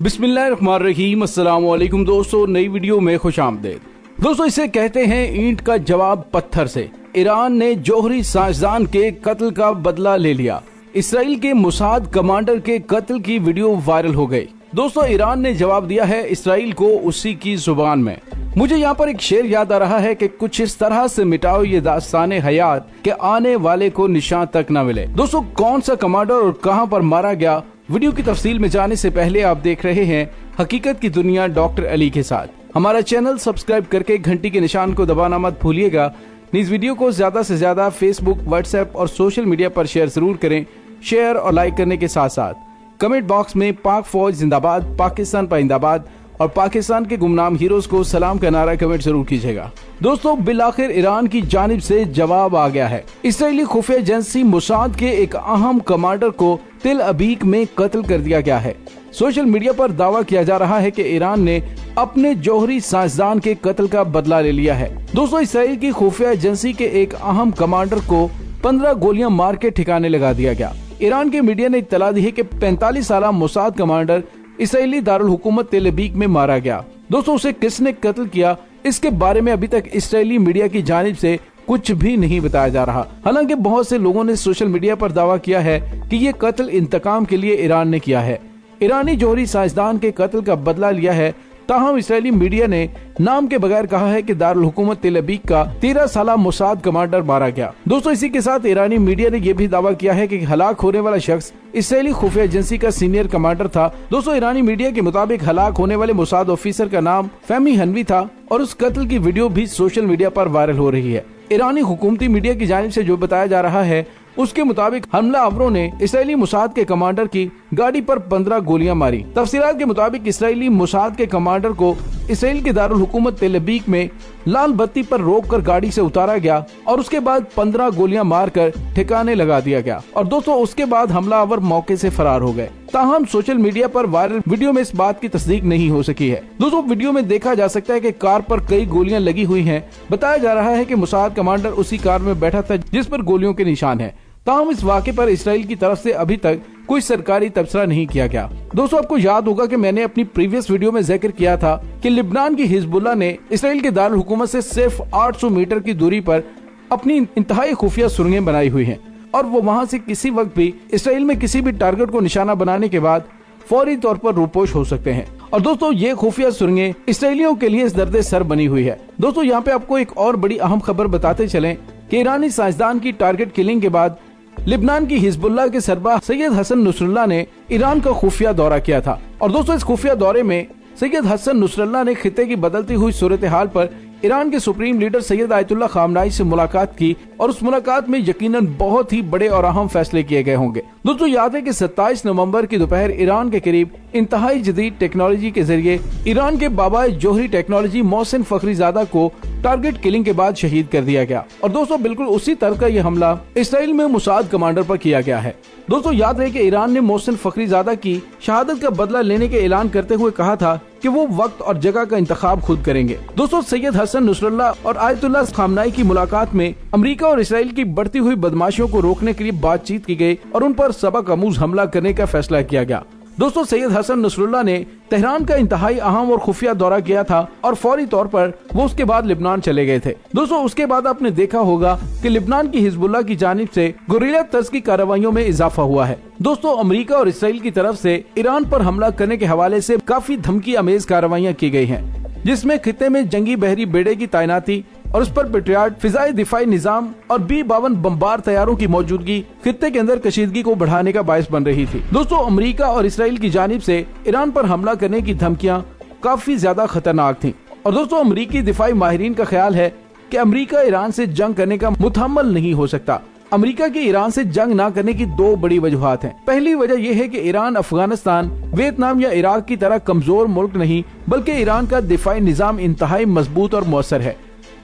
बिस्मिल्लाहिर्रहमानिर्रहीम। अस्सलाम वालेकुम दोस्तों, नई वीडियो में खुशामदीद। दोस्तों, इसे कहते हैं ईंट का जवाब पत्थर से। ईरान ने जौहरी साइंसदान के कत्ल का बदला ले लिया। इसराइल के मोसाद कमांडर के कत्ल की वीडियो वायरल हो गई। दोस्तों, ईरान ने जवाब दिया है इसराइल को उसी की जुबान में। मुझे यहाँ पर एक शेर याद आ रहा है कि कुछ इस तरह से मिटाओ ये दास्ताने हयात के आने वाले को निशान तक न मिले। दोस्तों, कौन सा कमांडर और कहां पर मारा गया, वीडियो की तफसील में जाने से पहले आप देख रहे हैं हकीकत की दुनिया डॉक्टर अली के साथ। हमारा चैनल सब्सक्राइब करके घंटी के निशान को दबाना मत भूलिएगा। इस वीडियो को ज्यादा से ज्यादा फेसबुक, व्हाट्सएप और सोशल मीडिया पर शेयर जरूर करें। शेयर और लाइक करने के साथ साथ कमेंट बॉक्स में पाक फौज जिंदाबाद, पाकिस्तान पाइंदाबाद और पाकिस्तान के गुमनाम हीरोज को सलाम का नारा कमेंट जरूर कीजिएगा। दोस्तों, बिलाखिर ईरान की जानिब से जवाब आ गया है। इसराइली खुफिया एजेंसी मोसाद के एक अहम कमांडर को तेल अबीब में कत्ल कर दिया गया है। सोशल मीडिया पर दावा किया जा रहा है कि ईरान ने अपने जौहरी साइंसदान के कत्ल का बदला ले लिया है। दोस्तों, इसराइल की खुफिया एजेंसी के एक अहम कमांडर को 15 गोलियां मार के ठिकाने लगा दिया गया। ईरान के मीडिया ने इत्तला दी है कि 45 साल मोसाद कमांडर इसराइली दारुल हुकूमत तेल अबीब में मारा गया। दोस्तों, उसे किसने कत्ल किया, इसके बारे में अभी तक इसराइली मीडिया की जानिब से कुछ भी नहीं बताया जा रहा। हालांकि बहुत से लोगों ने सोशल मीडिया पर दावा किया है कि ये कत्ल इंतकाम के लिए ईरान ने किया है। ईरानी जौहरी साइंसदान के कत्ल का बदला लिया है। ताहम इसराइली मीडिया ने नाम के बगैर कहा है कि दारुल हुकूमत तेल अबीब का 13 साल मोसाद कमांडर मारा गया। दोस्तों, इसी के साथ ईरानी मीडिया ने यह भी दावा किया है कि हलाक होने वाला शख्स इसराइली खुफिया एजेंसी का सीनियर कमांडर था। दोस्तों, ईरानी मीडिया के मुताबिक हलाक होने वाले मोसाद ऑफिसर का नाम फहमी हनवी था और उस कत्ल की वीडियो भी सोशल मीडिया पर वायरल हो रही है। ईरानी हुकूमती मीडिया की जानिब से जो बताया जा रहा है उसके मुताबिक हमलावरों ने इसराइली मोसाद के कमांडर की गाड़ी पर 15 गोलियां मारी। तफसीलात के मुताबिक इसराइली मोसाद के कमांडर को इसराइल के दारुल हुकूमत तेल अबीब में लाल बत्ती पर रोककर गाड़ी से उतारा गया और उसके बाद 15 गोलियां मारकर ठिकाने लगा दिया गया। और दोस्तों, उसके बाद हमलावर मौके से फरार हो गए। ताहम सोशल मीडिया पर वायरल वीडियो में इस बात की तस्दीक नहीं हो सकी है। दोस्तों, वीडियो में देखा जा सकता है कि कार पर कई गोलियां लगी हुई हैं। बताया जा रहा है कि मोसाद कमांडर उसी कार में बैठा था जिस पर गोलियों के निशान है। ताहम इस वाक़े पर इसराइल की तरफ से अभी तक कोई सरकारी तबसरा नहीं किया गया। दोस्तों, आपको याद होगा कि मैंने अपनी प्रीवियस वीडियो में जिक्र किया था कि लिबनान की हिजबुल्लाह ने इसराइल के दारुल हुकूमत से सिर्फ 800 मीटर की दूरी पर अपनी इंतहाई खुफिया सुरंगें बनाई हुई हैं और वो वहां से किसी वक्त भी इसराइल में किसी भी टारगेट को निशाना बनाने के बाद फौरी तौर पर रूपोश हो सकते हैं। और दोस्तों, ये खुफिया सुरंगें इसराइलियों के लिए इस दर्द सर बनी हुई है। दोस्तों, यहाँ पे आपको एक और बड़ी अहम खबर बताते चलें कि ईरानी साइंसदान की टारगेट किलिंग के बाद लिबनान की हिजबुल्लाह के सरबराह सैयद हसन नसरुल्लाह ने ईरान का खुफिया दौरा किया था। और दोस्तों, इस खुफिया दौरे में सैयद हसन नसरुल्लाह ने खिते की बदलती हुई सूरत हाल पर ईरान के सुप्रीम लीडर सैयद आयतुल्लाह खामनाई से मुलाकात की और उस मुलाकात में यकीनन बहुत ही बड़े और अहम फैसले किए गए होंगे। दोस्तों, याद है कि 27 नवंबर की दोपहर ईरान के करीब इंतहाई जदीद टेक्नोलॉजी के जरिए ईरान के बाबाए जौहरी टेक्नोलॉजी मोहसिन फखरीजादा को टारगेट किलिंग के बाद शहीद कर दिया गया। और दोस्तों, बिल्कुल उसी तरह का यह हमला इसराइल में मोसाद कमांडर पर किया गया है। दोस्तों, याद रहे कि ईरान ने मोहसिन फखरीजादा की शहादत का बदला लेने के ऐलान करते हुए कहा था कि वो वक्त और जगह का इंतखाब खुद करेंगे। दोस्तों, सैयद हसन नसरुल्लाह और आयतुल्लाह खामनाई की मुलाकात में अमेरिका और इसराइल की बढ़ती हुई बदमाशियों को रोकने के लिए बातचीत की गई और उन पर सबक आमूज हमला करने का फैसला किया गया। दोस्तों, सैयद हसन नसरुल्लाह ने तेहरान का इंतहाई अहम और खुफिया दौरा किया था और फौरी तौर पर वो उसके बाद लिबनान चले गए थे। दोस्तों, उसके बाद आपने देखा होगा कि लिबनान की हिजबुल्लाह की जानिब से गुरिल्ला तर्ज की कार्रवाइयों में इजाफा हुआ है। दोस्तों, अमेरिका और इसराइल की तरफ से ईरान पर हमला करने के हवाले से काफी धमकी अमेज कार्रवाइयाँ की गई हैं, जिसमें खिते में जंगी बहरी बेड़े की तैनाती और उस पर पेट्रियाट फिजाई दिफाई निजाम और B-52 बम्बार तैयारों की मौजूदगी खित्ते के अंदर कशीदगी को बढ़ाने का बायस बन रही थी। दोस्तों, अमेरिका और इसराइल की जानिब से ईरान पर हमला करने की धमकियां काफी ज्यादा खतरनाक थीं। और दोस्तों, अमेरिकी दिफाई माहिरीन का ख्याल है कि अमेरिका ईरान से जंग करने का मुतहम्मल नहीं हो सकता। अमेरिका की ईरान से जंग न करने की दो बड़ी वजूहात हैं। पहली वजह यह है कि ईरान अफगानिस्तान, वियतनाम या इराक की तरह कमजोर मुल्क नहीं, बल्कि ईरान का दिफाई निजाम इंतहाई मजबूत और मौसर है।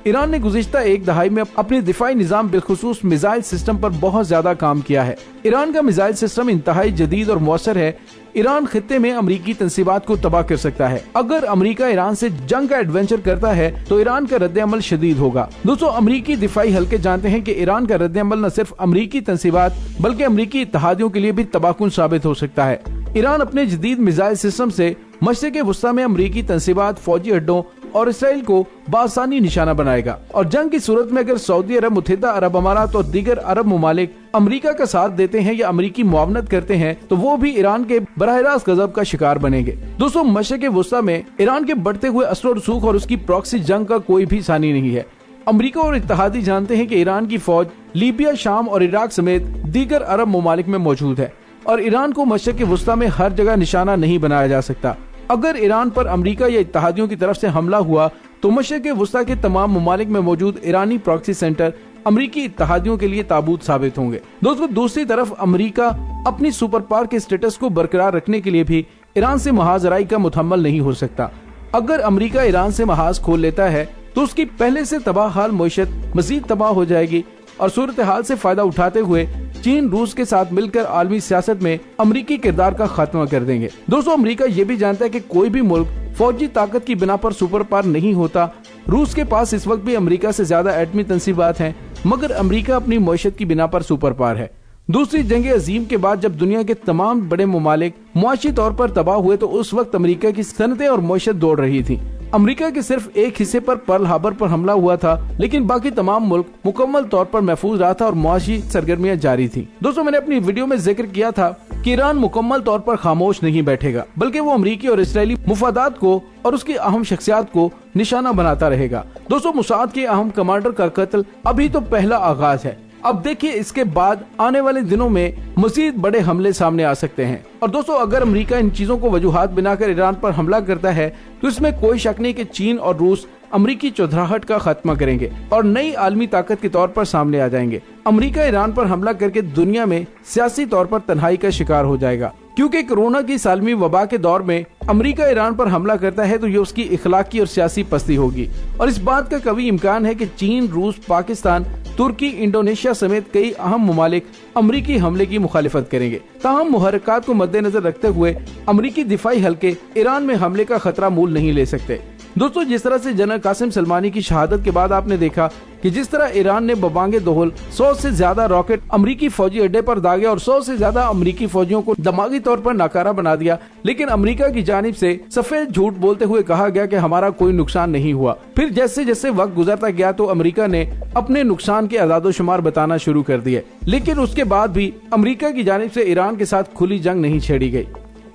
ईरान ने गुज़िश्ता एक दहाई में अपने दिफाई निजाम बिलखुसूस मिसाइल सिस्टम पर बहुत ज्यादा काम किया है। ईरान का मिसाइल सिस्टम इंतहाई जदीद और मौसर है। ईरान खित्ते में अमरीकी तंसीबात को तबाह कर सकता है। अगर अमरीका ईरान से जंग का एडवेंचर करता है तो ईरान का रद्द-ए-अमल शदीद होगा। दोस्तों, अमरीकी दिफाई हल्के जानते हैं कि ईरान का रद्द-ए-अमल न सिर्फ अमरीकी तंसीबात बल्कि अमरीकी इत्तेहादियों के लिए भी तबाहकुन साबित हो सकता है। ईरान अपने जदीद मिसाइल सिस्टम से मशरिक़ वुस्ता में अमरीकी तंसीबात फौजी अड्डों और इसराइल को बासानी निशाना बनाएगा। और जंग की सूरत में अगर सऊदी अरब, मुत्तहिदा अरब अमारात और दीगर अरब ममालिक अमेरिका का साथ देते हैं या अमेरिकी मुआवनत करते हैं तो वो भी ईरान के बराह रास्त गजब का शिकार बनेंगे। दोस्तों, मशरिक़ वुस्ता में ईरान के बढ़ते हुए असर और रसूख और उसकी प्रॉक्सी जंग का कोई भी सानी नहीं है। अमेरिका और इत्तेहादी जानते हैं कि ईरान की फौज लीबिया, शाम और इराक समेत दीगर अरब ममालिक में मौजूद है और ईरान को मशरिक़ वुस्ता में हर जगह निशाना नहीं बनाया जा सकता। अगर ईरान पर अमेरिका या इत्तेहादियों की तरफ से हमला हुआ तो मशरिक़ वुस्ता के तमाम ममालिक में मौजूद ईरानी प्रॉक्सी सेंटर अमेरिकी इत्तेहादियों के लिए ताबूत साबित होंगे। दोस्तों, दूसरी तरफ अमेरिका अपनी सुपर पावर के स्टेटस को बरकरार रखने के लिए भी ईरान से महाजराई का मुतहम्मल नहीं हो सकता। अगर अमेरिका ईरान से महाज खोल लेता है तो उसकी पहले से तबाह हाल मईशत मजीद तबाह हो जाएगी और सूरत हाल से फायदा उठाते हुए चीन रूस के साथ मिलकर आलमी सियासत में अमेरिकी किरदार का खात्मा कर देंगे। दोस्तों, अमेरिका ये भी जानता है कि कोई भी मुल्क फौजी ताकत की बिना पर सुपर पावर नहीं होता। रूस के पास इस वक्त भी अमेरिका से ज्यादा एटमी तंसीबात हैं, मगर अमेरिका अपनी मईशत की बिना पर सुपर पावर है। दूसरी जंग अजीम के बाद जब दुनिया के तमाम बड़े ममालिक मुआशी तौर पर तबाह हुए तो उस वक्त अमेरिका की सनतें और मईशत दौड़ रही थी। अमेरिका के सिर्फ एक हिस्से पर पर्ल हार्बर पर हमला हुआ था, लेकिन बाकी तमाम मुल्क मुकम्मल तौर पर महफूज रहा था और मुआशी सरगर्मियां जारी थी। दोस्तों, मैंने अपनी वीडियो में जिक्र किया था कि ईरान मुकम्मल तौर पर खामोश नहीं बैठेगा, बल्कि वो अमेरिकी और इसराइली मुफादात को और उसकी अहम शख्सियात को निशाना बनाता रहेगा। दोस्तों, मुसाद के अहम कमांडर का कत्ल अभी तो पहला आगाज है। अब देखिए, इसके बाद आने वाले दिनों में मजीद बड़े हमले सामने आ सकते हैं। और दोस्तों, अगर अमेरिका इन चीजों को वजूहात बनाकर ईरान पर हमला करता है तो इसमें कोई शक नहीं कि चीन और रूस अमेरिकी चौधराहट का खात्मा करेंगे और नई आलमी ताकत के तौर पर सामने आ जाएंगे। अमेरिका ईरान पर हमला करके दुनिया में सियासी तौर पर तन्हाई का शिकार हो जाएगा, क्योंकि कोरोना की सालमी वबा के दौर में अमेरिका ईरान पर हमला करता है तो ये उसकी इखलाकी और सियासी पस्ती होगी। और इस बात का कभी इम्कान है कि चीन, रूस, पाकिस्तान, तुर्की, इंडोनेशिया समेत कई अहम ममालिक अमेरिकी हमले की मुखालिफत करेंगे। ताहम मुहर्रिकात को मद्देनजर रखते हुए अमेरिकी दिफाई हल्के ईरान में हमले का खतरा मूल नहीं ले सकते। दोस्तों, जिस तरह से जनरल कासिम सलमानी की शहादत के बाद आपने देखा कि जिस तरह ईरान ने बबांगे दोहल 100 से ज्यादा रॉकेट अमेरिकी फौजी अड्डे पर दागे और 100 से ज्यादा अमेरिकी फौजियों को दिमागी तौर पर नाकारा बना दिया, लेकिन अमेरिका की जानिब से सफेद झूठ बोलते हुए कहा गया कि हमारा कोई नुकसान नहीं हुआ। फिर जैसे जैसे वक्त गुजरता गया तो अमेरिका ने अपने नुकसान के आदादोशुमार बताना शुरू कर दिए, लेकिन उसके बाद भी अमेरिका की जानिब से ईरान के साथ खुली जंग नहीं छेड़ी गई।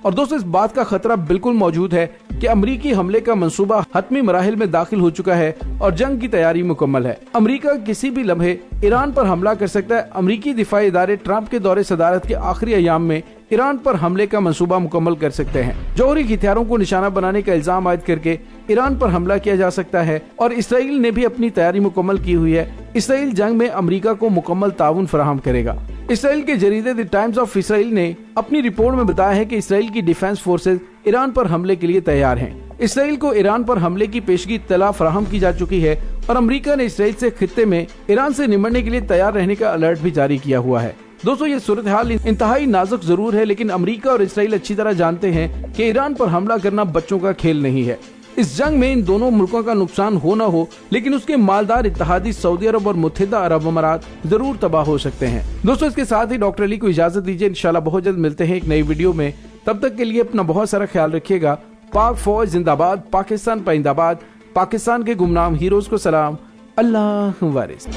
और दोस्तों, इस बात का खतरा बिल्कुल मौजूद है कि अमेरिकी हमले का मंसूबा हतमी मराहिल में दाखिल हो चुका है और जंग की तैयारी मुकम्मल है। अमेरिका किसी भी लम्हे ईरान पर हमला कर सकता है। अमेरिकी दिफाई इदारे ट्रंप के दौरे सदारत के आखिरी अयाम में ईरान पर हमले का मंसूबा मुकम्मल कर सकते हैं। जौहरी हथियारों को निशाना बनाने का इल्जाम आयद करके ईरान पर हमला किया जा सकता है और इसराइल ने भी अपनी तैयारी मुकम्मल की हुई है। इसराइल जंग में अमेरिका को मुकम्मल ताउन फराहम करेगा। इसराइल के जरीदे द टाइम्स ऑफ इसराइल ने अपनी रिपोर्ट में बताया है कि इसराइल की डिफेंस फोर्सेज ईरान पर हमले के लिए तैयार हैं। इसराइल को ईरान पर हमले की पेशगी इत्तला फराहम की जा चुकी है और अमेरिका ने इसराइल से खित्ते में ईरान से निमटने के लिए तैयार रहने का अलर्ट भी जारी किया हुआ है। दोस्तों, ये सूरत हाल इंतहाई नाजुक जरूर है, लेकिन अमेरिका और इसराइल अच्छी तरह जानते हैं कि ईरान पर हमला करना बच्चों का खेल नहीं है। इस जंग में इन दोनों मुल्कों का नुकसान हो न हो, लेकिन उसके मालदार इत्तेहादी सऊदी अरब और मुत्तहिदा अरब अमारात जरूर तबाह हो सकते हैं। दोस्तों, इसके साथ ही डॉक्टर अली को इजाजत दीजिए। इंशाल्लाह बहुत जल्द मिलते हैं एक नई वीडियो में। तब तक के लिए अपना बहुत सारा ख्याल रखिएगा। पाक फौज जिंदाबाद, पाकिस्तान पाइंदाबाद, पाकिस्तान के गुमनाम हीरोज को सलाम। अल्लाह वारिस।